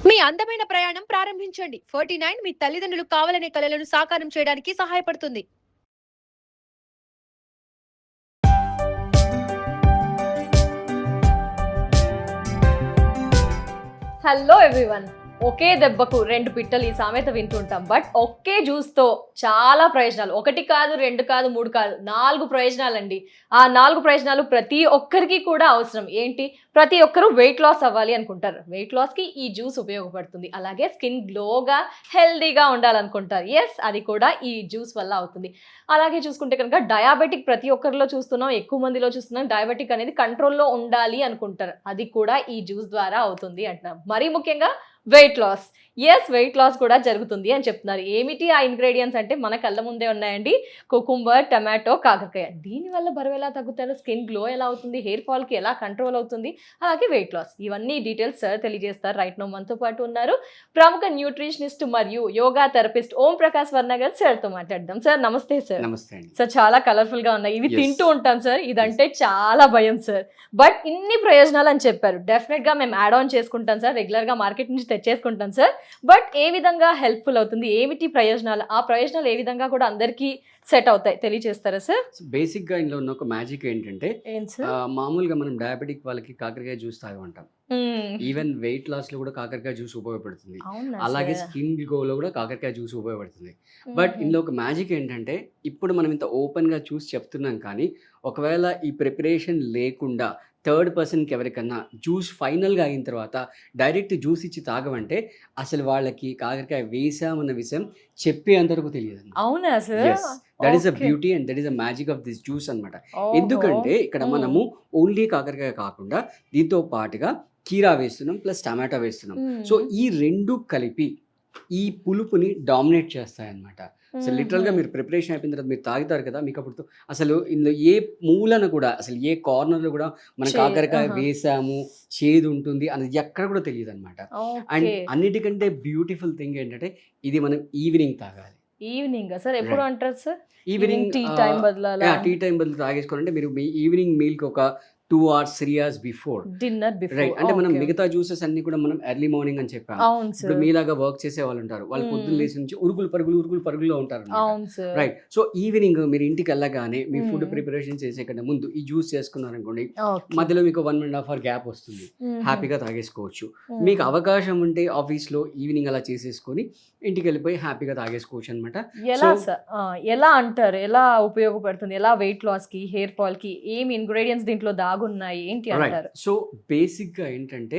మీ అందమైన ప్రయాణం ప్రారంభించండి. 49 మీ తల్లిదండ్రులు కావాలనే కలలను సాకారం చేయడానికి సహాయపడుతుంది. Hello everyone. ఒకే దెబ్బకు రెండు పిట్టలు ఈ సామెత వింటుంటాం. బట్ ఒకే జ్యూస్తో చాలా ప్రయోజనాలు, ఒకటి కాదు, రెండు కాదు, మూడు కాదు, 4 ప్రయోజనాలండి. ఆ 4 ప్రయోజనాలు ప్రతి ఒక్కరికి కూడా అవసరం. ఏంటి? ప్రతి ఒక్కరూ వెయిట్ లాస్ అవ్వాలి అనుకుంటారు. వెయిట్ లాస్కి ఈ జ్యూస్ ఉపయోగపడుతుంది. అలాగే స్కిన్ గ్లోగా హెల్దీగా ఉండాలనుకుంటారు. ఎస్, అది కూడా ఈ జ్యూస్ వల్ల అవుతుంది. అలాగే చూసుకుంటే కనుక డయాబెటిక్ ప్రతి ఒక్కరిలో చూస్తున్నాం, ఎక్కువ మందిలో చూస్తున్నాం. డయాబెటిక్ అనేది కంట్రోల్లో ఉండాలి అనుకుంటారు. అది కూడా ఈ జ్యూస్ ద్వారా అవుతుంది అంటున్నాం. మరీ ముఖ్యంగా weight loss. Yes, weight loss కూడా జరుగుతుంది అని చెప్తున్నారు. ఏమిటి ఆ ఇంగ్రీడియంట్స్ అంటే మన కళ్ళ ముందే ఉన్నాయండి. కుకుంబర్, టమాటో, కాకరకాయ. దీనివల్ల బరువు ఎలా తగ్గుతారు, స్కిన్ గ్లో ఎలా అవుతుంది, హెయిర్ ఫాల్కి ఎలా కంట్రోల్ అవుతుంది, అలాగే వెయిట్ లాస్, ఇవన్నీ డీటెయిల్స్ సార్ తెలియజేస్తారు. రైట్ నో మనతో పాటు ఉన్నారు ప్రముఖ న్యూట్రిషనిస్ట్ మరియు యోగా థెరపిస్ట్ ఓం ప్రకాష్ వర్ణ గారు. సార్తో మాట్లాడదాం. సార్ నమస్తే. సార్ నమస్తే అండి. సార్ చాలా కలర్ఫుల్ గా ఉన్నాయి. ఇవి తింటూ ఉంటాం సార్, ఇదంటే చాలా భయం సార్. బట్ ఇన్ని ప్రయోజనాలు అని చెప్పారు. డెఫినెట్ గా మేము యాడ్ ఆన్ చేసుకుంటాం సార్, రెగ్యులర్ గా మార్కెట్ నుంచి తెచ్చేసుకుంటాం సార్. బట్ ఏ విధంగా హెల్ప్ఫుల్ అవుతుంది, ఏమిటి ప్రయోజనాలు, ఆ ప్రయోజనాలు ఏ విధంగా కూడా అందరికీ సెట్ అవుతాయి తెలియజేస్తారా సార్? బేసిక్ గా ఇందులో ఉన్న ఒక మ్యాజిక్ ఏంటంటే, మామూలుగా మనం డయాబెటిక్ వాళ్ళకి కాకరకాయ జ్యూస్ తాగమంటాం. ఈవెన్ వెయిట్ లాస్ లో కూడా కాకరకాయ జ్యూస్ ఉపయోగపడుతుంది. అలాగే స్కిన్ గ్లో కూడా కాకరకాయ జ్యూస్ ఉపయోగపడుతుంది. బట్ ఇందులో ఒక మ్యాజిక్ ఏంటంటే, ఇప్పుడు మనం ఇంత ఓపెన్ గా చూసి చెప్తున్నాం, కానీ ఒకవేళ ఈ ప్రిపరేషన్ లేకుండా థర్డ్ పర్సన్కి ఎవరికన్నా జ్యూస్ ఫైనల్గా అయిన తర్వాత డైరెక్ట్ జ్యూస్ ఇచ్చి తాగమంటే అసలు వాళ్ళకి కాకరకాయ వేసామన్న విషయం చెప్పేంతవరకు తెలియదు. అవునా sir? That is a beauty and that is a magic of this juice అనమాట. ఎందుకంటే ఇక్కడ మనము ఓన్లీ కాకరకాయ కాకుండా దీంతో పాటుగా కీరా వేస్తున్నాం, ప్లస్ టమాటా వేస్తున్నాం. సో ఈ రెండు కలిపి ఈ పులుపుని డామినేట్ చేస్తాయన్నమాట. అసలు లిటరల్గా మీరు ప్రిపరేషన్ అయిపోయిన తర్వాత మీరు తాగుతారు కదా, మీకు అప్పుడు అసలు ఇందులో ఏ మూలన కూడా, అసలు ఏ కార్నర్లో కూడా మనం కాకరకాయ వేసాము, చేదు ఉంటుంది అనేది ఎక్కడ కూడా తెలియదు అనమాట. అండ్ అన్నిటికంటే బ్యూటిఫుల్ థింగ్ ఏంటంటే, ఇది మనం ఈవినింగ్ తాగాలి. Evening sir? ఎప్పుడు అంటారు సార్? ఈవినింగ్ టీ టైం బదులు తాగేసుకోవాలంటే మీరు మీ ఈవినింగ్ మీల్కి ఒక 2 hours 3 hours before dinner before. Right. అంటే మనం మిగతా జ్యూసెస్ అన్ని కూడా మనం ఎర్లీ మార్నింగ్ అని చెప్పాము. ఇప్పుడు మీలాగా వర్క్ చేసే వాళ్ళు ఉంటారు, వాళ్ళు పొద్దున్న లేచి నుంచి ఉరుగులు పరుగులో ఉంటారు. రైట్. సో ఈవినింగ్ మీరు ఇంటికి వెళ్ళగానే మీ ఫుడ్ ప్రిపరేషన్ చేసే కన్నా ముందు ఈ జ్యూస్ చేసుకున్నారు అనుకోండి, మధ్యలో మీకు 1.5 hour గ్యాప్ వస్తుంది, హ్యాపీగా తాగేసుకోవచ్చు. మీకు అవకాశం ఉంటే ఆఫీస్ లో ఈవినింగ్ అలా చేసేసుకొని ఇంటికి వెళ్ళిపోయి హ్యాపీగా తాగేసుకోవచ్చు అనమాట. ఎలా అంటారు, ఎలా ఉపయోగపడుతుంది, ఎలా వెయిట్ లాస్ కి, హెయిర్ ఫాల్ కి, ఏమి ఇంగ్రీడియంట్స్ దీంట్లో ఉన్నాయి ఏంటి అంటారు? సో బేసిక్ గా ఏంటంటే,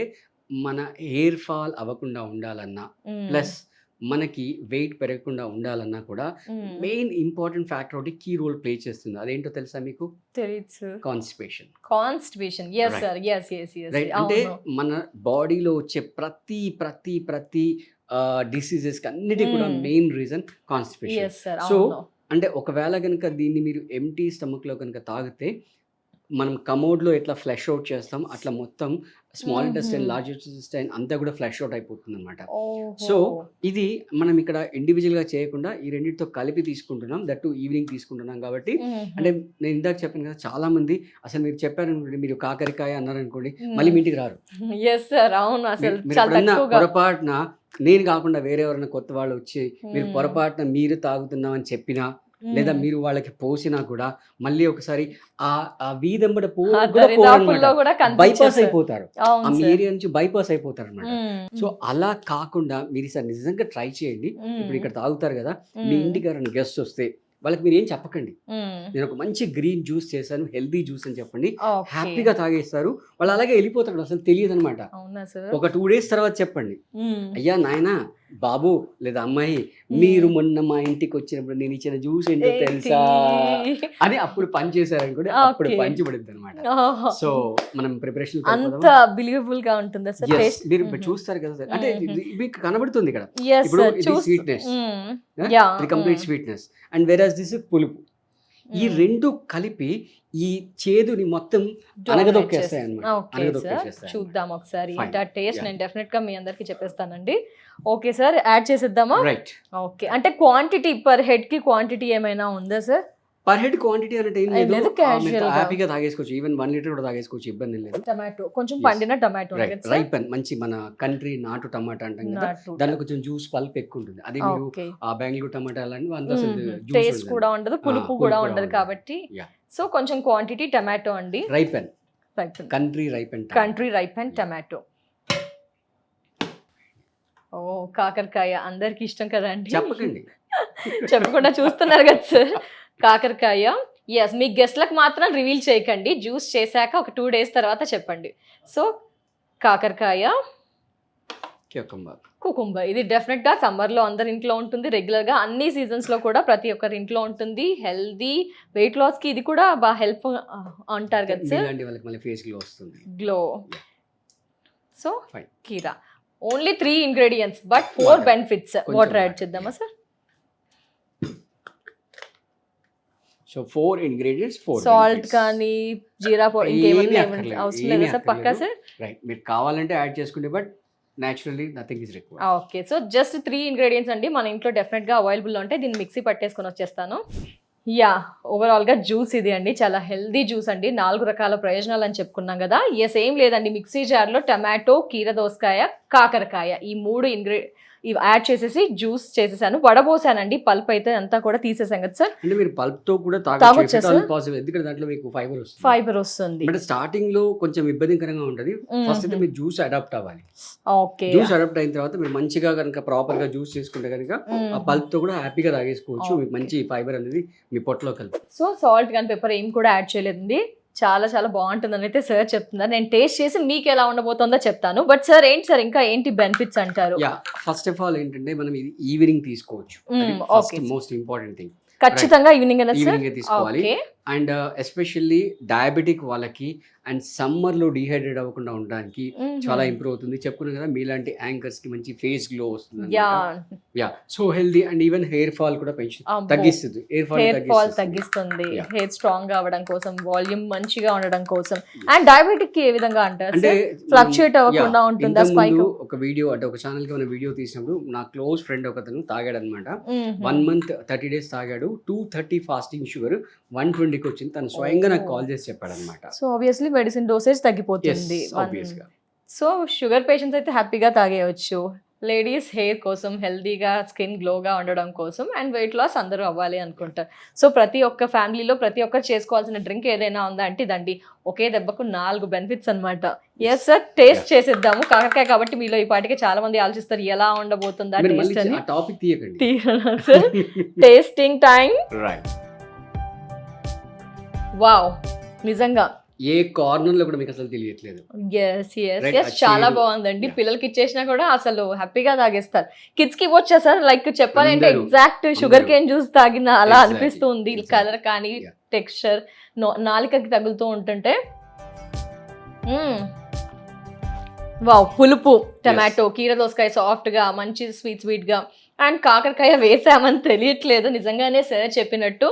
మన హెయిర్ ఫాల్ అవ్వకుండా ఉండాలన్నా, ప్లస్ మనకి వెయిట్ పెరగకుండా ఉండాలన్నా కూడా మెయిన్ ఇంపార్టెంట్ ఫ్యాక్టర్ ఒకటి కీ రోల్ ప్లే చేస్తుంది. అదేంటో తెలుసా మీకు? తెలుసు. Constipation. yes sir, yes. Right. అంటే మన బాడీలో వచ్చే ప్రతి డిసీజెస్ కి అన్నిటి కూడా మెయిన్ రీజన్ కాన్స్టిపేషన్. సో అంటే ఒకవేళ కనుక దీన్ని మీరు ఎంటీ స్టమక్ లో కనుక తాగితే, మనం కమోడ్లో ఎట్లా ఫ్లష్ అవుట్ చేస్తాం అట్లా మొత్తం స్మాల్ ఇంటెస్టైన్, లార్జ్ ఇంటెస్టైన్ అంతా కూడా ఫ్లష్ అవుట్ అయిపోతుంది అనమాట. సో ఇది మనం ఇక్కడ ఇండివిజువల్గా చేయకుండా ఈ రెండింటితో కలిపి తీసుకుంటున్నాం, దట్ ఈవినింగ్ తీసుకుంటున్నాం. కాబట్టి అంటే నేను ఇందాక చెప్పాను కదా, చాలా మంది అసలు మీరు చెప్పారనుకోండి, మీరు కాకరకాయ అన్నారనుకోండి, మళ్ళీ మీ ఇంటికి రారు. పొరపాటున నేను కాకుండా వేరే ఎవరైనా కొత్త వాళ్ళు వచ్చి మీరు పొరపాటున మీరు తాగుతున్నాం అని చెప్పినా, లేదా మీరు వాళ్ళకి పోసినా కూడా మళ్ళీ ఒకసారి ఆ వీధంబడ బైపాస్ అయిపోతారు, ఆ ఏరియా నుంచి బైపాస్ అయిపోతారు అనమాట. సో అలా కాకుండా మీరు ఈసారి నిజంగా ట్రై చేయండి. ఇప్పుడు ఇక్కడ తాగుతారు కదా, మీ ఇంటికి ఎవరైనా గెస్ట్ వస్తే వాళ్ళకి మీరు ఏం చెప్పకండి, నేను ఒక మంచి గ్రీన్ జ్యూస్ చేశాను, హెల్దీ జ్యూస్ అని చెప్పండి. హ్యాపీగా తాగేస్తారు వాళ్ళు, అలాగే వెళ్ళిపోతారు, అసలు తెలియదు అనమాట. ఒక 2 days తర్వాత చెప్పండి, అయ్యా నాయనా, బాబు లేదా అమ్మాయి, మీరు మొన్న మా ఇంటికి వచ్చినప్పుడు నేను ఇచ్చిన జ్యూస్ ఏంటో తెలుసా అని అప్పుడు పని చేశారనుకోండి, అప్పుడు పంచి పడుద్ది అనమాట. సో మనం ప్రిపరేషన్ అంత బిలీవబుల్ గా ఉంటుందా సార్? మీరు చూస్తారు కదా సార్, అంటే మీకు కనబడుతుంది ఇక్కడ. ఇప్పుడు ఇది స్వీట్నెస్, ఇది కంప్లీట్ స్వీట్నెస్, అండ్ వెరాస్ దిస్ పులుపు. ఈ రెండు కలిపి ఈ చేదుని మొత్తం అనగదొక్కేస్తాయి అన్నమాట. చూద్దాం ఒకసారి టేస్ట్. నేను డెఫినెట్ గా మీ అందరికి చెప్పేస్తానండి. ఓకే సార్, యాడ్ చేసేద్దామా? రైట్. ఓకే, అంటే క్వాంటిటీ పర్ హెడ్ కి క్వాంటిటీ ఏమైనా ఉందా సార్? పర్ హెడ్ క్వాంటిటీ అంటే ఏం లేదు, లేదు, casual గా. హ్యాపీగా తాగేసుకోవచ్చు. ఈవెన్ 1 లీటర్ కూడా తాగేసుకోవచ్చు, ఇబ్బంది లేదు. టమాటో కొంచెం Yes. పండిన టమాటో రైపన్ మంచి మన కంట్రీ నాటు టమాటా అంటాం కదా, దాంట్లో కొంచెం జ్యూస్ పల్ప్ ఎక్కువ ఉంటుంది. అదే మీరు ఆ బెంగళూరు టమాటా అలాంటివి అంత టేస్ట్ కూడా ఉండదు, పులుపు పులుపు కూడా కూడా ఉండదు ఉండదు. కాబట్టి Yeah. సో కొంచెం క్వాంటిటీ టమాటో అండి. Ripen country ripen country ripe and tomato. ఓ కాకరకాయ అందరికి ఇష్టం కదా అండి. చెప్పకండి. చెప్పకుండా చూస్తున్నారు కదా సార్. కాకరకాయ ఎస్, మీ గెస్ట్లకు మాత్రం రివీల్ చేయకండి, జ్యూస్ చేశాక ఒక 2 days తర్వాత చెప్పండి. సో కాకరకాయ, క్యూకంబర్, కుకుంబర్, ఇది డెఫినెట్ గా సమ్మర్ లో అందరి ఇంట్లో ఉంటుంది, రెగ్యులర్ గా అన్ని సీజన్స్ లో కూడా ప్రతి ఒక్కరి ఇంట్లో ఉంటుంది. హెల్దీ, వెయిట్ లాస్ కి ఇది కూడా బాగా హెల్ప్ అంటారు కదా సార్. ఇలాంటి వాళ్ళకి మళ్ళీ ఫేస్ గ్లో వస్తుంది. గ్లో. So Fine. కీరా only 3 ingredients but 4 Water. Benefits. కొంచెం వాటర్ యాడ్ water. చేద్దామా సార్? సో 4 ఇంగ్రీడియంట్స్ 4 సాల్ట్ కానీ జీరా పౌడర్ ఇంకేమైనా అక్కర్లేదు, అవసరం ఏమీ లేదా సార్? పక్కా అక్కర్లేదు. సార్. రైట్, మీరు కావాలంటే యాడ్ చేసుకుంటే, but naturally nothing is required. Okay, so just 3 ingredients అండి, మన ఇంట్లో డెఫినెట్ గా అవైలబుల్ ఉంటాయి. దీన్ని మిక్సీ పట్టేసుకొని వచ్చేస్తాను. యా, ఓవరాల్ గా జ్యూస్ ఇది అండి, చాలా హెల్దీ జ్యూస్ అండి. 4 రకాల ప్రయోజనాలు అని చెప్పుకున్నాం కదా. ఎస్, ఏం లేదండి, మిక్సీ జార్ లో టమాటో, కీర దోసకాయ, కాకరకాయ ఈ 3 ఇవి యాడ్ చేసేసి జ్యూస్ చేసేసాను, వడబోసానండి. పల్ప్ అయితే అంతా కూడా తీసేసాం కదా సార్. అంటే మీరు పల్ప్ తో కూడా తాగొచ్చా తాగొచ్చు, సార్? పాసిబుల్, ఎందుకంటే దాంట్లో మీకు ఫైబర్ వస్తుంది. ఫైబర్ వస్తుంది. బట్ స్టార్టింగ్ లో కొంచెం ఇబ్బందికరంగా ఉంటది. ఫస్ట్ అయితే మీరు జ్యూస్ అడాప్ట్ అవ్వాలి. ఓకే, జ్యూస్ అడాప్ట్ అయిన తర్వాత మీరు మంచిగా కనుక ప్రాపర్ గా జ్యూస్ చేసుకుంటే కనుక ఆ పల్ప్ తో కూడా హ్యాపీగా తాగేసుకోవచ్చు. మీకు మంచి ఫైబర్ అనేది మీ పొట్టలో కలిపి. సో సాల్ట్ కానీ పెప్పర్ ఏం కూడా యాడ్ చేయలేదండి. చాలా చాలా బాగుంటుందని అయితే సార్ చెప్తున్నారు. నేను టేస్ట్ చేసి మీకు ఎలా ఉండబోతుందో చెప్తాను. బట్ సార్ ఏంటి సార్ ఇంకా ఏంటి బెనిఫిట్స్ అంటారు? యా, ఫస్ట్ ఆఫ్ ఆల్ ఏంటంటే మనం ఇది ఈవినింగ్ తీసుకోవచ్చు. ఓకే, మోస్ట్ ఇంపార్టెంట్ థింగ్ ఖచ్చితంగా ఈవినింగ్ అనేది సార్. ఈవినింగ్ తీసుకోవాలి. ఓకే, అండ్ ఎస్పెషల్లీ డయాబెటిక్ వాళ్ళకి అండ్ సమ్మర్ లో డిహైడ్రేట్ అవ్వకుండా ఉండడానికి చాలా ఇంప్రూవ్ అవుతుంది. చెప్పుకున్నాం కదా, మీలాంటి యాంకర్స్ కి మంచి ఫేస్ గ్లో వస్తుంది. Yeah, yeah, so healthy and even hair fall కూడా తగ్గిస్తుంది. హెయిర్ ఫాల్ తగ్గిస్తుంది, హెయిర్ స్ట్రాంగ్ అవ్వడం కోసం, వాల్యూమ్ మంచిగా ఉండడం కోసం. అండ్ డయాబెటిక్ కి ఏ విధంగా అంటారు అంటే ఫ్లక్చుయేట్ అవ్వకుండా ఉంటుందా? స్పైక్ ఒక వీడియో అంటే ఒక ఛానల్ కి మనం వీడియో తీసినప్పుడు నా క్లోజ్ ఫ్రెండ్ ఒకతను తాగాడు అనమాట. 1 month 30 days తాగాడు. 230 ఫాస్టింగ్ షుగర్ 120కి వచ్చింది. తను స్వయంగా నాకు కాల్ చేసి చెప్పాడు అనమాట. సో ఆబ్వియస్లీ మెడిసిన్ డోసేజ్ తగ్గిపోతుంది. సో షుగర్ పేషెంట్స్ అయితే హ్యాపీగా తాగేయచ్చు. లేడీస్ హెయిర్ కోసం, హెల్దీగా స్కిన్ గ్లోగా ఉండడం కోసం, అండ్ వెయిట్ లాస్ అందరూ అవ్వాలి అనుకుంటారు. సో ప్రతి ఒక్క ఫ్యామిలీలో ప్రతి ఒక్కరు చేసుకోవాల్సిన డ్రింక్ ఏదైనా ఉందా అంటే ఇదండి. ఒకే దెబ్బకు 4 బెనిఫిట్స్ అనమాట. ఎస్ సార్, టేస్ట్ చేసేద్దాము. కాకరకాయ కాబట్టి మీలో ఈ పాటికి చాలా మంది ఆలోచిస్తారు ఎలా ఉండబోతుందా టేస్ట్ అని. టాపిక్ తీయకండి సార్. Tasting time. వావ్, నిజంగా ఏ కార్నర్ లో కూడా మీకు అసలు తెలియట్లేదు. ఎస్ ఎస్ Right, ఎస్, చాలా achieved. బాగుందండి. Yeah. పిల్లలకి ఇచ్చేసినా కూడా అసలు హ్యాపీగా తాగేస్తారు. కిడ్స్ కి ఇవ్వచ్చా సార్? లైక్ చెప్పాలంటే అందరూ. ఎగ్జాక్ట్ షుగర్ కేన్ జ్యూస్ తాగిన అలా Exactly. అనిపిస్తుంది. Exactly. కలర్ కానీ Yeah. టెక్స్చర్ నాలికకి తగులుతూ ఉంటుంటే. వావ్, పులుపు, టమాటో, కీర దోసకాయ సాఫ్ట్ గా, మంచి స్వీట్ గా, అండ్ కాకరకాయ వేసామని తెలియట్లేదు. నిజంగానే సార్ చెప్పినట్టు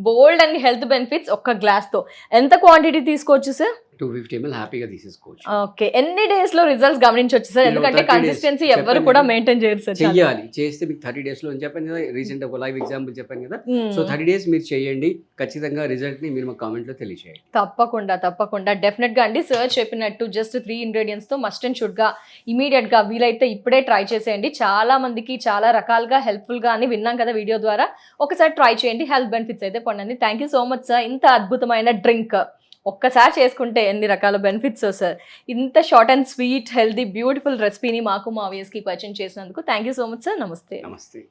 బోల్డ్ అండ్ హెల్త్ బెనిఫిట్స్. ఒక్క గ్లాస్ తో ఎంత క్వాంటిటీ తీసుకోవచ్చు సార్? 250 ml హ్యాపీగా తీసేసుకోవచ్చు. ఓకే, ఎన్ని డేస్ లో రిజల్ట్స్ గమనించవచ్చు సార్? ఎందుకంటే 30 days కన్సిస్టెన్సీ ఎవరు చెప్పాను కూడా కదా. మెయింటైన్ చేయరు సార్. చెయ్యాలి, చేస్తే మీకు 30 days లో అని చెప్పాను కదా. రీసెంట్ ఒక లైవ్ ఎగ్జాంపుల్ చెప్పాను కదా. సో 30 days మీరు చేయండి, ఖచ్చితంగా రిజల్ట్ ని మీరు మా కామెంట్ లో తెలియజేయండి. తప్పకుండా డెఫినెట్ గా అండి. సార్ చెప్పినట్టు జస్ట్ 3 ingredients తో మస్ట్ అండ్ షుడ్ గా ఇమీడియట్ గా వీలైతే ఇప్పుడే ట్రై చేసేయండి. చాలా మందికి చాలా రకాలుగా హెల్ప్ఫుల్ గా అని విన్నాం కదా వీడియో ద్వారా. ఒకసారి ట్రై చేయండి, హెల్త్ బెనిఫిట్స్ అయితే పొందండి. Thank you so much sir. ఇంత అద్భుతమైన డ్రింక్ ఒక్కసారి చేసుకుంటే ఎన్ని రకాల బెనిఫిట్స్ సార్. ఇంత short and sweet healthy beautiful రెసిపీని మాకు మా వ్యూయర్స్ కి పరిచయం చేసినందుకు thank you so much sir. నమస్తే. నమస్తే.